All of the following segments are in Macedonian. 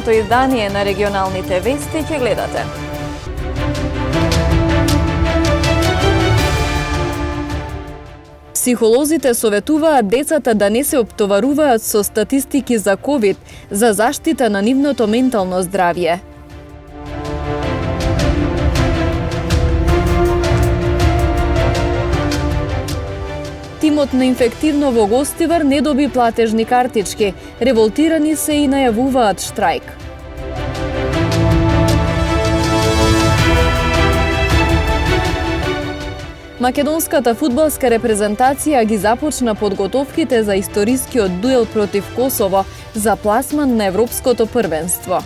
вечерното издание на регионалните вести ќе гледате. Психолозите советуваат децата да не се оптоваруваат со статистики за ковид за заштита на нивното ментално здравје. Тимот на инфективно во Гостивар не доби платежни картички. Револтирани се и најавуваат штрајк. Македонската фудбалска репрезентација ги започна подготовките за историскиот дуел против Косово за пласман на Европското првенство.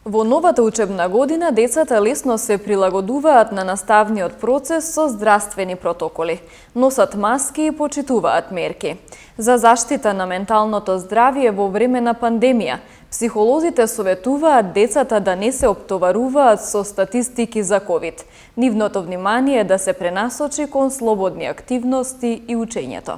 Во новата учебна година децата лесно се прилагодуваат на наставниот процес со здравствени протоколи, носат маски и почитуваат мерки. За заштита на менталното здравје во време на пандемија, психолозите советуваат децата да не се оптоваруваат со статистики за ковид. Нивното внимание да се пренасочи кон слободни активности и учењето.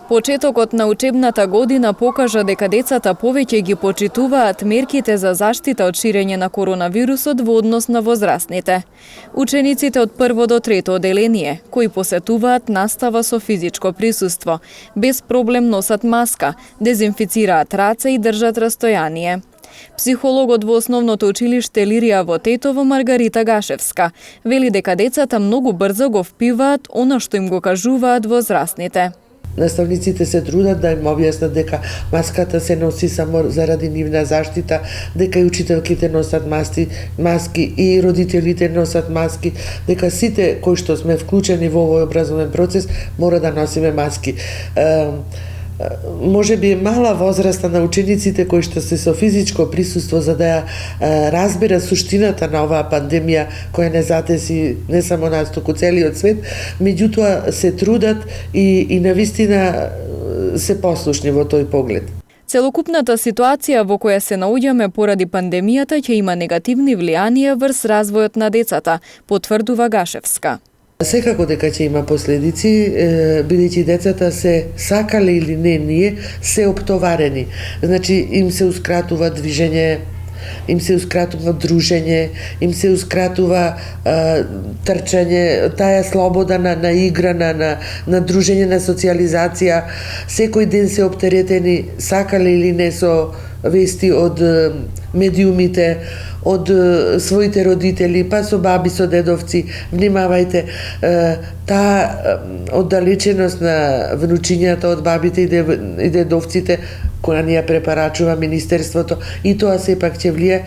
Почетокот на учебната година покажа дека децата повеќе ги почитуваат мерките за заштита од ширење на коронавирусот во однос на возрастните. Учениците од 1 до 3 оделение, кои посетуваат настава со физичко присуство, без проблем носат маска, дезинфицираат раце и држат растојание. Психологот во основното училиште Лирија во Тетово Маргарита Гашевска вели дека децата многу брзо го впиваат она што им го кажуваат возрастните. Наставниците се трудат да им објаснат дека маската се носи само заради нивна заштита, дека и учителките носат маски и родителите носат маски, дека сите кои што сме вклучени во овој образовен процес мора да носиме маски. Може би мала возраста на учениците кои што се со физичко присуство за да ја разберат суштината на оваа пандемија која не затеси не само нас, туку целиот свет, меѓутоа се трудат и навистина се послушни во тој поглед. Целокупната ситуација во која се наоѓаме поради пандемијата ќе има негативни влијанија врз развојот на децата, потврдува Гашевска. Секако дека ќе има последици, бидејќи децата се сакале или не ние, се оптоварени. Значи, им се ускратува движење, им се ускратува дружење, им се ускратува трчање, таа слобода на игра, на дружење, на социјализација. Секој ден се оптеретени, сакале или не, со вести од медиумите, од своите родители, па со баби, со дедовци. Внимавајте, таа оддалеченост на внучињата од бабите и дедовците, која ни ја препарачува Министерството, и тоа сепак ќе влие,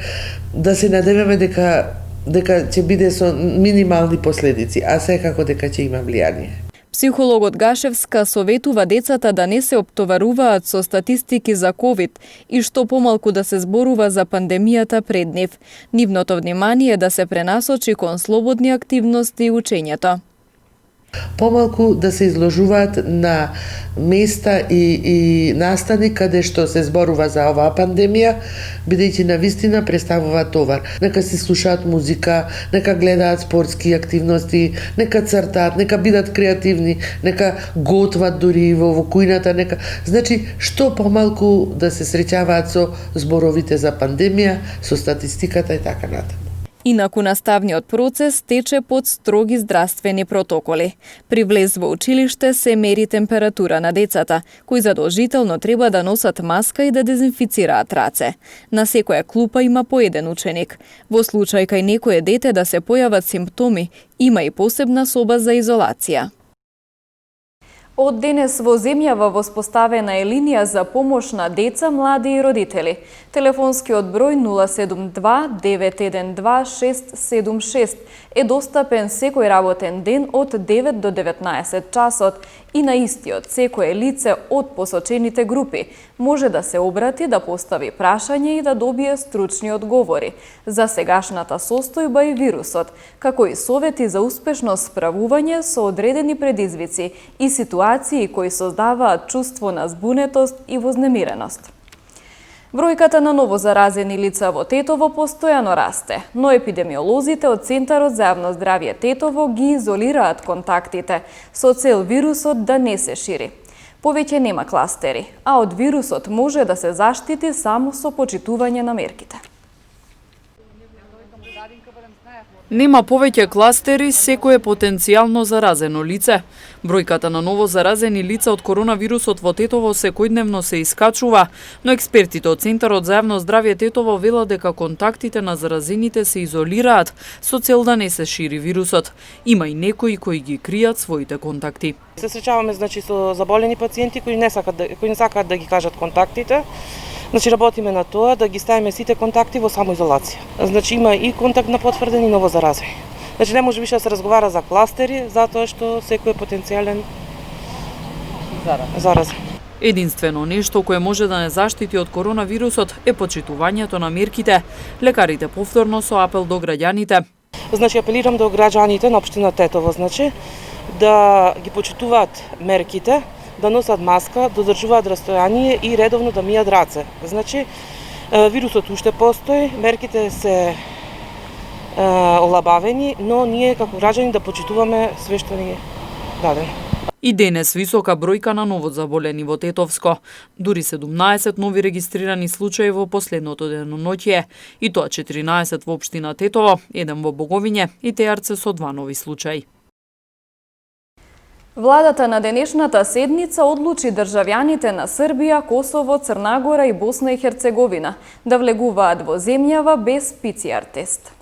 да се надеваме дека ќе биде со минимални последици, а секако дека ќе има влијание. Психологот Гашевска советува децата да не се оптоваруваат со статистики за ковид и што помалку да се зборува за пандемијата пред нив. Нивното внимание да се пренасочи кон слободни активности и учењето. Помалку да се изложуваат на места и настани каде што се зборува за оваа пандемија, бидејќи навистина представува товар. Нека се слушаат музика, нека гледаат спортски активности, нека цртаат, нека бидат креативни, нека готват дури во кујната, нека... Значи, што помалку да се среќаваат со зборовите за пандемија, со статистиката и така натаму. Инаку наставниот процес тече под строги здравствени протоколи. При влез во училиште се мери температура на децата, кои задолжително треба да носат маска и да дезинфицираат раце. На секоја клупа има по еден ученик. Во случај кај некое дете да се појават симптоми, има и посебна соба за изолација. Од денес во земјава воспоставена е линија за помош на деца, млади и родители. Телефонскиот број 072-912-676 е достапен секој работен ден од 9 до 19 часот и на истиот секое лице од посочените групи може да се обрати, да постави прашање и да добие стручни одговори за сегашната состојба и вирусот, како и совети за успешно справување со одредени предизвици и ситуации кои создаваат чувство на збунетост и вознемиреност. Бројката на ново заразени лица во Тетово постојано расте, но епидемиолозите од Центарот за јавно здравје Тетово ги изолираат контактите со цел вирусот да не се шири. Повеќе нема кластери, а од вирусот може да се заштити само со почитување на мерките. Нема повеќе кластери, секој е потенцијално заразено лице. Бројката на ново заразени лица од коронавирусот во Тетово секојдневно се искачува, но експертите од Центарот за јавно здравје Тетово велат дека контактите на заразените се изолираат со цел да не се шири вирусот. Има и некои кои ги кријат своите контакти. Се среќаваме со заболени пациенти кои не сакаат да ги кажат контактите. Работиме на тоа да ги ставиме сите контакти во самоизолација. Има и контакт на потврдени и новозаразени. Не може више да се разговара за кластери, затоа што секој е потенцијален заразен. Единствено нешто кое може да не заштити од коронавирусот е почитувањето на мерките. Лекарите повторно со апел до граѓаните. Апелирам до граѓаните на општина Тетово, да ги почитуваат мерките, да носат маска, да одржуваат растојание и редовно да мијат раце. Вирусот уште постои, мерките се олабавени, но ние како граѓани да почитуваме све што ни е дадено. И денес висока бројка на новозаболени во Тетовско. Дури 17 нови регистрирани случаи во последното деноноќие, и тоа 14 во општина Тетово, 1 во Боговиње и Теарце со 2 нови случаи. Владата на денешната седница одлучи државјаните на Србија, Косово, Црна Гора и Босна и Херцеговина да влегуваат во земјава без ПЦР тест.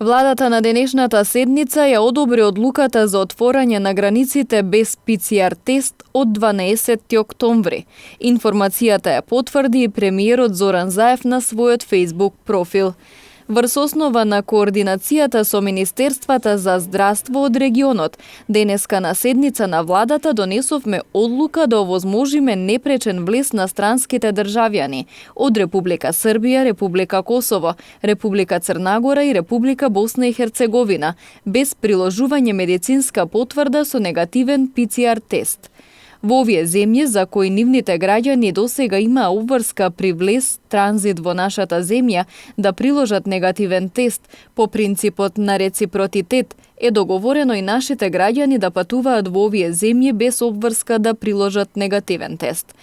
Владата на денешната седница ја одобри одлуката за отворање на границите без ПЦР тест од 12 октомври. Информацијата ја потврди и премиерот Зоран Заев на својот Facebook профил. Врз основа на координацијата со Министерствата за здравство од регионот, денеска на седница на владата донесовме одлука да овозможиме непречен влез на странските државјани од Република Србија, Република Косово, Република Црна Гора и Република Босна и Херцеговина, без приложување медицинска потврда со негативен ПЦР тест. Во овие земји за кои нивните граѓани досега имаа обврска при влез транзит во нашата земја да приложат негативен тест по принципот на реципротитет, е договорено и нашите граѓани да патуваат во овие земји без обврска да приложат негативен тест.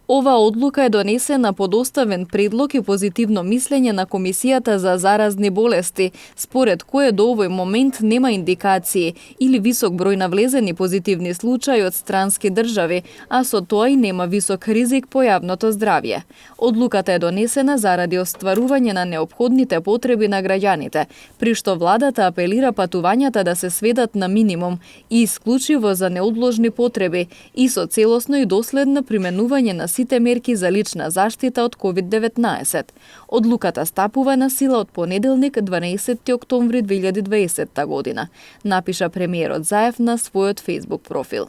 Ова одлука е донесена по доставен предлог и позитивно мислење на Комисијата за заразни болести, според кое до овој момент нема индикации или висок број на влезени позитивни случаи од странски држави, а со тоа и нема висок ризик по јавното здравје. Одлуката е донесена заради остварување на неопходните потреби на граѓаните, при што владата апелира патувањата да се сведат на минимум и исклучиво за неодложни потреби и со целосно и доследно применување на сите мерки за лична заштита од COVID-19. Одлуката стапува на сила од понеделник 12 октомври 2020 година, напиша премиерот Заев на својот Facebook профил.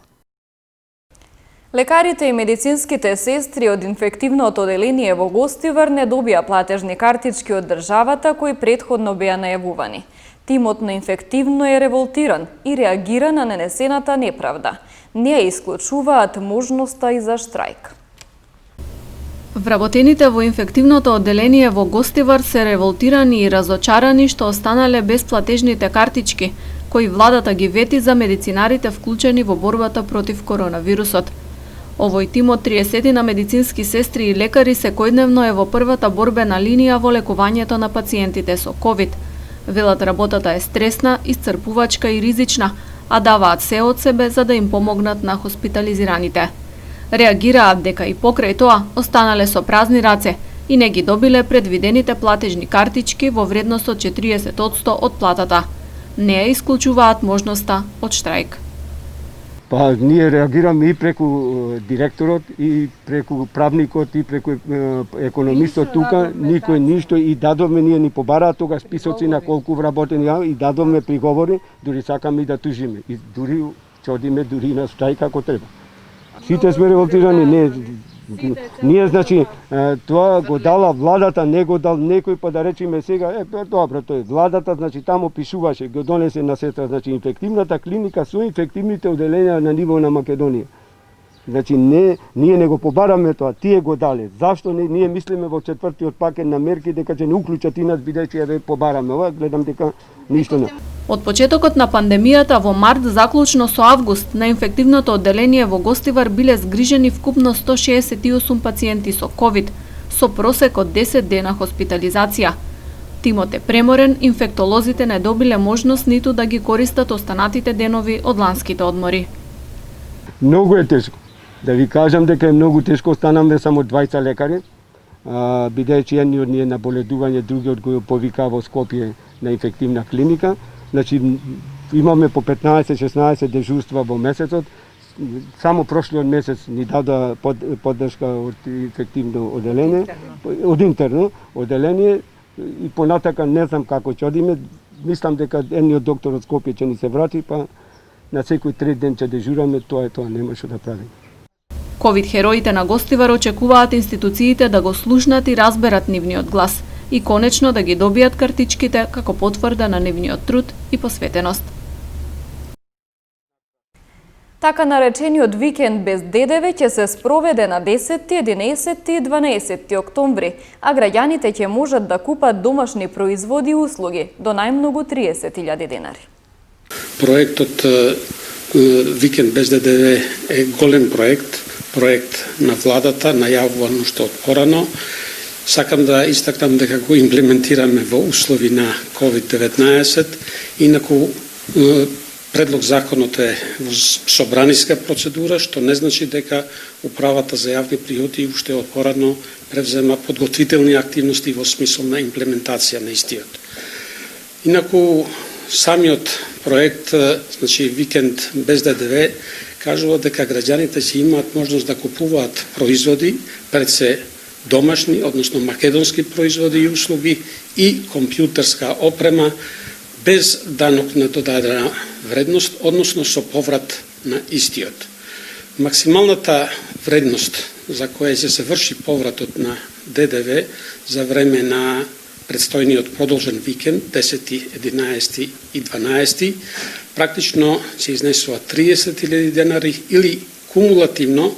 Лекарите и медицинските сестри од инфективното оделение во Гостивар не добија платежни картички од државата кои претходно беа најавувани. Тимот на инфективно е револтиран и реагира на нанесената неправда. Не ја исклучуваат можноста и за штрајк. Вработените во инфективното одделение во Гостивар се револтирани и разочарани што останале без платежните картички, кои владата ги вети за медицинарите вклучени во борбата против коронавирусот. Овој тим од 30 на медицински сестри и лекари секојдневно е во првата борбена линија во лекувањето на пациентите со COVID. Велат работата е стресна, исцрпувачка и ризична, а даваат се од себе за да им помогнат на хоспитализираните. Реагираат дека и покрај тоа останале со празни раце и не ги добиле предвидените платежни картички во вредност од 40% од платата. Не ја исклучуваат можноста од штрајк. Па ние реагираме и преку директорот, и преку правникот, и преку економистот тука, никој ништо, и дадовме, ние ни побараа тога списоци на колку вработени, и дадовме приговори, дури сакаме и да тужиме, и дури чодиме дури на штрајк ако треба. Сите сме револтирани, ние тоа го дала владата, не го дал некој, па да речеме сега, добро, тој владата, таму пишуваше, го донесе на сестра, инфективната клиника со инфективните оделенија на ниво на Македонија. Значи ние не го побараме тоа, тие го дале. Зашто ние мислиме во четвртиот пакет на мерки дека ќе не уклучат и нас бидејќи еве побараме ова, гледам дека ништо не. Од почетокот на пандемијата во март заклучно со август на инфективното одделение во Гостивар биле згрижени вкупно 168 пациенти со ковид, со просек од 10 дена хоспитализација. Тимот е преморен, инфектолозите не добиле можност ниту да ги користат останатите денови од ланските одмори. Многу е тешко. Да ви кажам дека е многу тешко, останаме само 20 лекари, бидејќи едни од ние на боледување, другиот го повика во Скопје на инфективна клиника. Значи, имаме по 15-16 дежурства во месецот. Само прошлиот месец ни дада поддршка од инфективно одделение, од интерно одделение, и понатака не знам како ќе одиме. Мислам дека едниот доктор од Скопје ќе ни се врати, па на секој 3 ден ќе дежураме, тоа нема што да правиме. Ковид хероите на Гостивар очекуваат институциите да го слушнат и разберат нивниот глас и конечно да ги добијат картичките како потврда на нивниот труд и посветеност. Така наречениот викенд без ДДВ ќе се спроведе на 10, 11 и 12 октомври, а граѓаните ќе можат да купат домашни производи и услуги до најмногу 30.000 денари. Проектот Викенд без ДДВ е голем проект на владата, најавувано што од порано. Сакам да истакнам дека го имплементираме во услови на COVID-19, инаку предлог законот е во собраниска процедура, што не значи дека Управата за јавни приходи уште од порано превзема подготвителни активности во смисол на имплементација на истиот. Инаку самиот проект, значи Викенд без ДДВ, кажува дека граѓаните ќе имаат можност да купуваат производи, пред се домашни, односно македонски производи и услуги и компјутерска опрема без данок на додадена вредност, односно со поврат на истиот. Максималната вредност за која ќе се врши повратот на ДДВ за време на предстојниот продолжен викенд, 10, 11 и 12, практично се изнесува 30.000 денари или кумулативно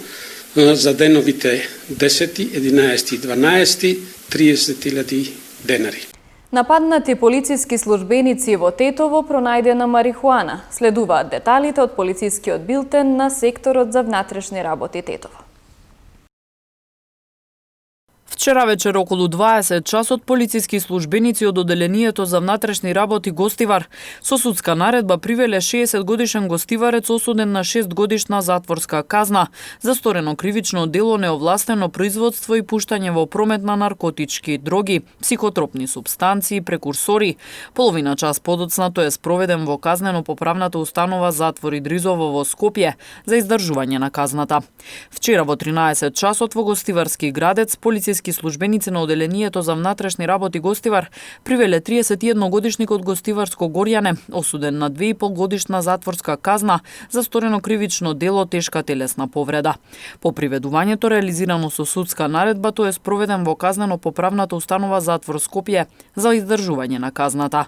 за деновите 10, 11 и 12, 30.000 денари. Нападнати полициски службеници во Тетово пронајдена марихуана. Следуваат деталите од полицискиот билтен на секторот за внатрешни работи Тетово. Вчера вечер околу 20 часот полициски службеници од одделението за внатрешни работи Гостивар со судска наредба привеле 60-годишен гостиварец осуден на 6-годишна затворска казна за сторено кривично дело неовластено производство и пуштање во промет на наркотички дроги, психотропни супстанции, прекурсори. Половина час подоцна тој е спроведен во казнено-поправната установа Затвор Идризово во Скопје за издржување на казната. Вчера во 13 часот во Гостиварски градец полициски службеници на одделението за внатрешни работи Гостивар привеле 31-годишник од Гостиварско Горјане, осуден на 2,5 годишна затворска казна за сторено кривично дело тешка телесна повреда. По приведувањето реализирано со судска наредба, тој е спроведен во казнено-поправната установа Затвор Скопје за издржување на казната.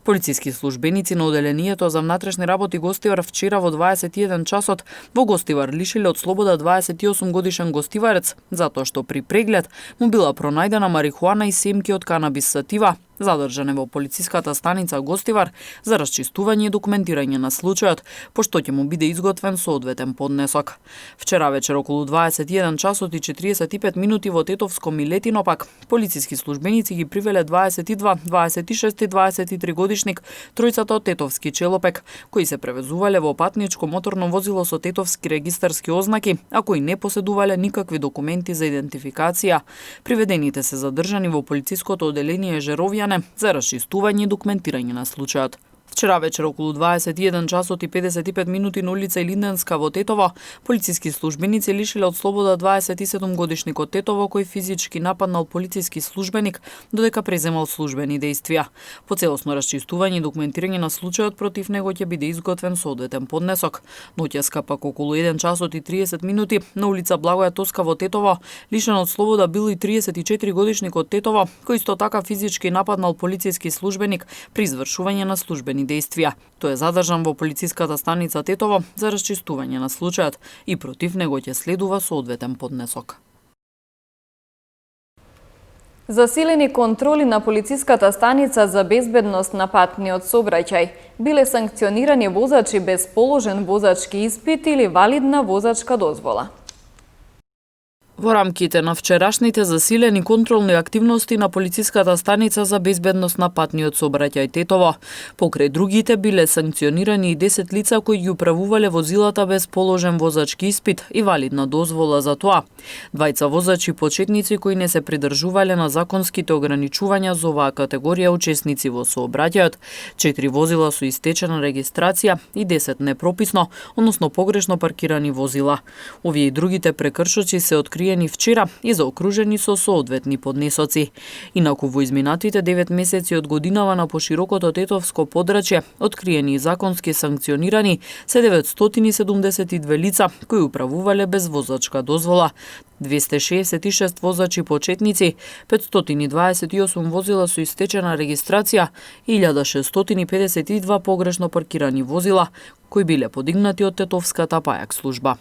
Полициски службеници на одделението за внатрешни работи Гостивар вчера во 21 часот во Гостивар лишиле од слобода 28 годишен гостиварец затоа што при преглед му била пронајдена марихуана и семки од канабис сатива, задржане во полициската станица Гостивар за расчистување и документирање на случајот, пошто ќе му биде изготвен соодветен поднесок. Вчера вечер околу 21 часот и 45 минути во Тетовско Милетино пак полициски службеници ги привеле 22, 26 и 23 годишник тројцата од Тетовски Челопек, кои се превезувале во патничко моторно возило со тетовски регистарски ознаки, а кои не поседувале никакви документи за идентификација. Приведените се задржани во полициското одделение Жеровјане за расчистување и документирање на случајот. Вчера вечер околу 21 часот и 55 минути на улица Илинденска во Тетово, полициски службеници лишиле од слобода 27 годишник од Тетово кој физички нападнал полициски службеник додека преземал службени дејствија. По целосно расчистување и документирање на случајот против него ќе биде изготвен соодветен поднесок. Ноќеска пак околу 1 часот и 30 минути на улица Благоја Тоска во Тетово лишен од слобода бил и 34 годишник од Тетово кој исто така физички нападнал полициски службеник при извршување на службени престапни действија. Тој е задржан во полициската станица Тетово за расчистување на случајот и против него ќе следува соодветен поднесок. Засилени контроли на полициската станица за безбедност на патниот сообраќај. Биле санкционирани возачи без положен возачки испит или валидна возачка дозвола. Во рамките на вчерашните засилени контролни активности на полициската станица за безбедност на патниот сообраќај Тетово, покрај другите биле санкционирани и 10 лица кои ги управувале возилата без положен возачки испит и валидна дозвола за тоа. Двајца возачи почетници кои не се придржувале на законските ограничувања за оваа категорија учесници во сообраќајот, 4 возила со истечена регистрација и 10 непрописно, односно погрешно паркирани возила. Овие и другите прекршоци се откриени вчера и заокружени со соодветни поднесоци. Инаку во изминатите 9 месеци од годинава на поширокото тетовско подрачје, откриени и законски санкционирани се 972 лица кои управувале без возачка дозвола, 266 возачи почетници, 528 возила со истечена регистрација и 1652 погрешно паркирани возила кои биле подигнати од тетовската пајак служба.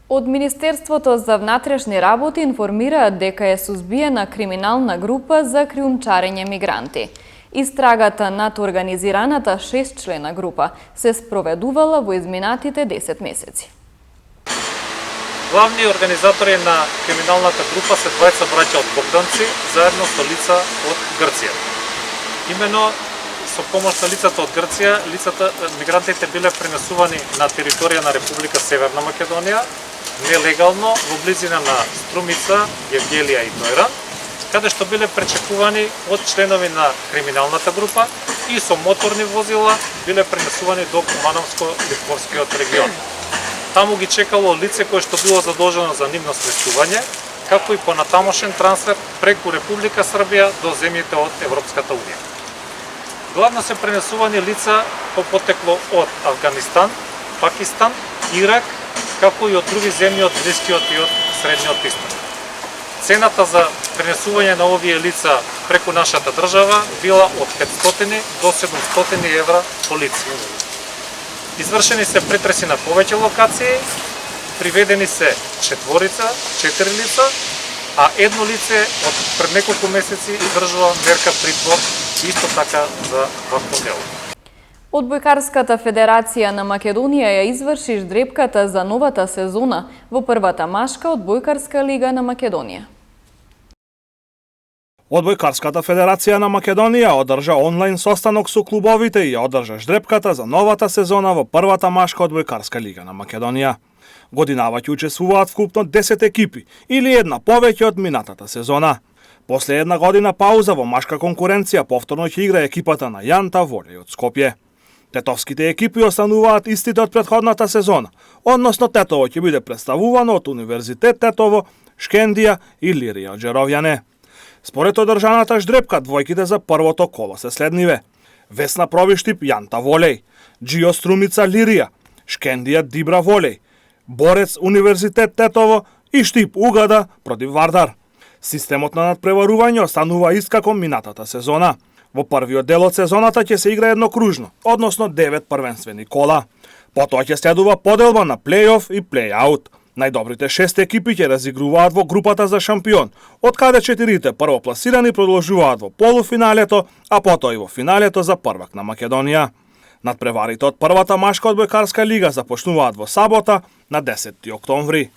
Од Министерството за внатрешни работи информираат дека е сузбиена криминална група за криумчарење мигранти. Истрагата над организираната 6-члена група се спроведувала во изминатите 10 месеци. Главни организатори на криминалната група се двајца браќа од Богданци, заедно со лица од Грција. Имено со помош на лицата од Грција, мигрантите биле пренесувани на територија на Република Северна Македонија, нелегално во близина на Струмица, Евгелија и Нојран, каде што биле пречекувани од членови на криминалната група и со моторни возила биле пренесувани до Кумановско-Литковскиот регион. Таму ги чекало лице кое што било задолжено за нивно сместување, како и понатамошен трансфер преку Република Србија до земјите од Европската Унија. Главно се пренесувани лица по потекло од Авганистан, Пакистан, Ирак, како и од други земји од Блискиот и од Средниот Исток. Цената за пренесување на овие лица преку нашата држава била од 500 до 700 евра по лице. Извршени се претреси на повеќе локации, приведени се 4 лица, а едно лице од пред неколку месеци издржува мерка притвор исто така за вакво дело. Одбојкарската федерација на Македонија ја изврши ждрепката за новата сезона во првата машка одбојкарска лига на Македонија. Одбојкарската федерација на Македонија одржа онлайн состанок со клубовите и ја одржа ждрепката за новата сезона во првата машка одбојкарска лига на Македонија. Годинава ќе учествуваат вкупно 10 екипи или една повеќе од минатата сезона. После една година пауза во машка конкуренција повторно ќе игра екипата на Јанта Волеј од Скопје. Тетовските екипи остануваат истите од претходната сезона, односно Тетово ќе биде представувано од Универзитет Тетово, Шкендија и Лирија од Джеровјане. Според одржаната ждрепка, двојките за првото коло се следниве: Весна Провиштип Јанта Волеј, Џио Струмица Лирија, Шкендија Дибра Волеј, Борец Универзитет Тетово и Штип Угада против Вардар. Системот на надпреварување останува ист како минатата сезона. Во првиот дел од сезоната ќе се игра еднокружно, односно 9 првенствени кола. Потоа ќе следува поделба на плей-оф и плей-аут. Најдобрите 6 екипи ќе разигруваат во групата за шампион, од каде 4 првопласирани продолжуваат во полуфиналето, а потоа и во финалето за првак на Македонија. Надпреварите од првата машка одбојкарска лига започнуваат во сабота на 10 октомври.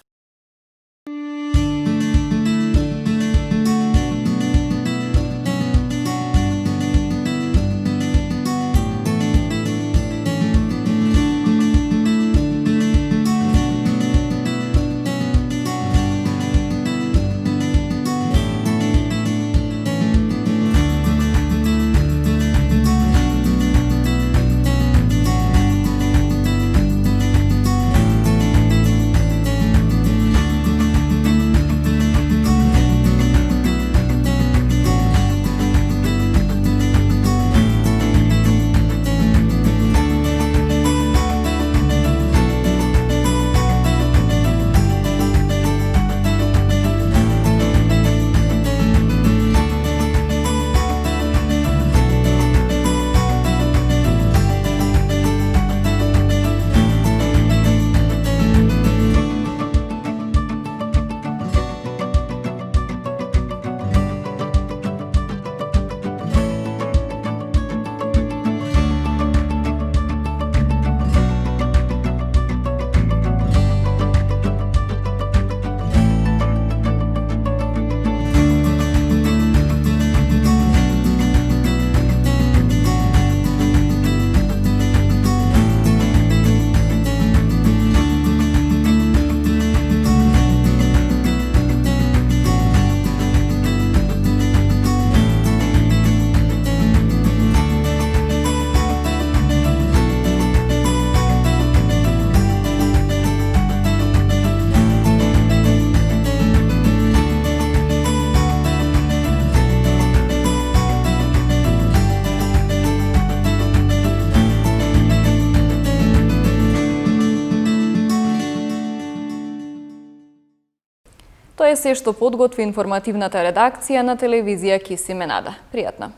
Тоа е се што подготви информативната редакција на телевизија Кисименада. Пријатна!